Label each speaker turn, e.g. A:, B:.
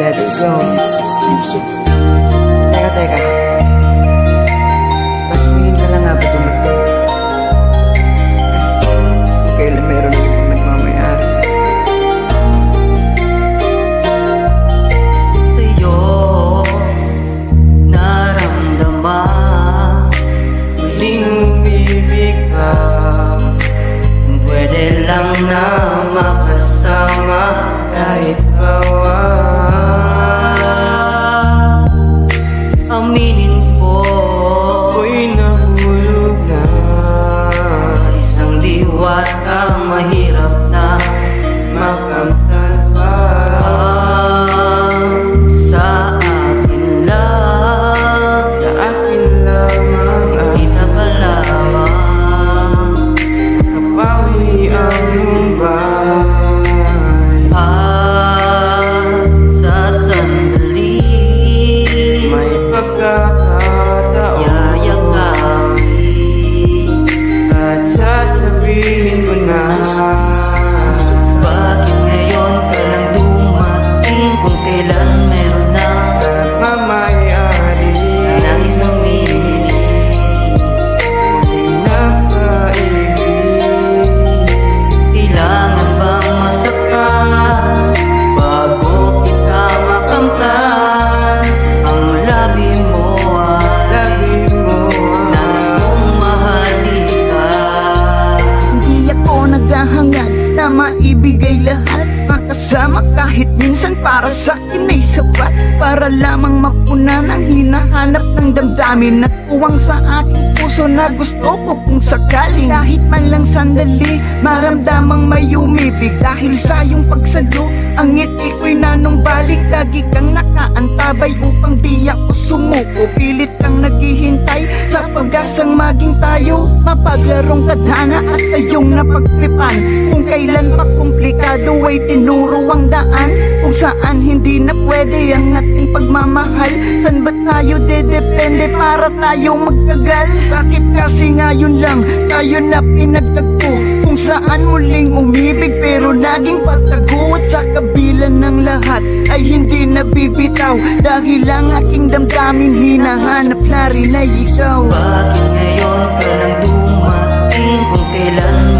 A: Let's go. Teka. Ba't ngayon ka lang nga ba dumating? Kung kailan meron ng ibang nagmamayari. Sa'yo naramdaman, muling umibig ka. Kung pwede lang na makasama kahit aminin ko, ako'y nahulog na. Isang diwata, mahirap na makamtan pa. Sa akin lamang kita kalawang kapawi ang mumbay. Sa sandali may pagkakataon yayakapin at sasabihin ko na, bakit ngayon ka lang dumating? Kung kailan meron na nagmamayari na isang milit nakaibig. Kailangan bang masaktan bago kita makamtan? Ang labi mo ay nais kong mahalin ka.
B: Hindi ako naghahangad na maibigay lahat, makasama kahit minsan para sa'kin ay sapat. Para lamang mapunan ang hinahanap ng damdamin at uwang sa aking puso na gusto ko kung sakaling kahit man lang sandali maramdamang may umibig. Dahil sa iyong pagsalo ang ngiti ko'y nanumbalik. Lagi kang nakaantabay upang di ako sumuko. Pilit kang naghihintay sa pag-asang maging tayo, mapaglarong tadhana at tayong napagtripan. Kung kailan pa komplikado ay tinuro ang daan, kung saan hindi na pwede ang ating pagmamahal. San ba tayo dedepende para tayo magtagal? Bakit kasi ngayon lang tayo na pinagtagpo, kung saan muling umibig pero naging patago. At sa kabila ng lahat ay hindi nabibitaw, dahil ang aking damdamin hinahanap na rin ay ikaw.
A: Bakit ngayon ka lang dumating? Kung kailan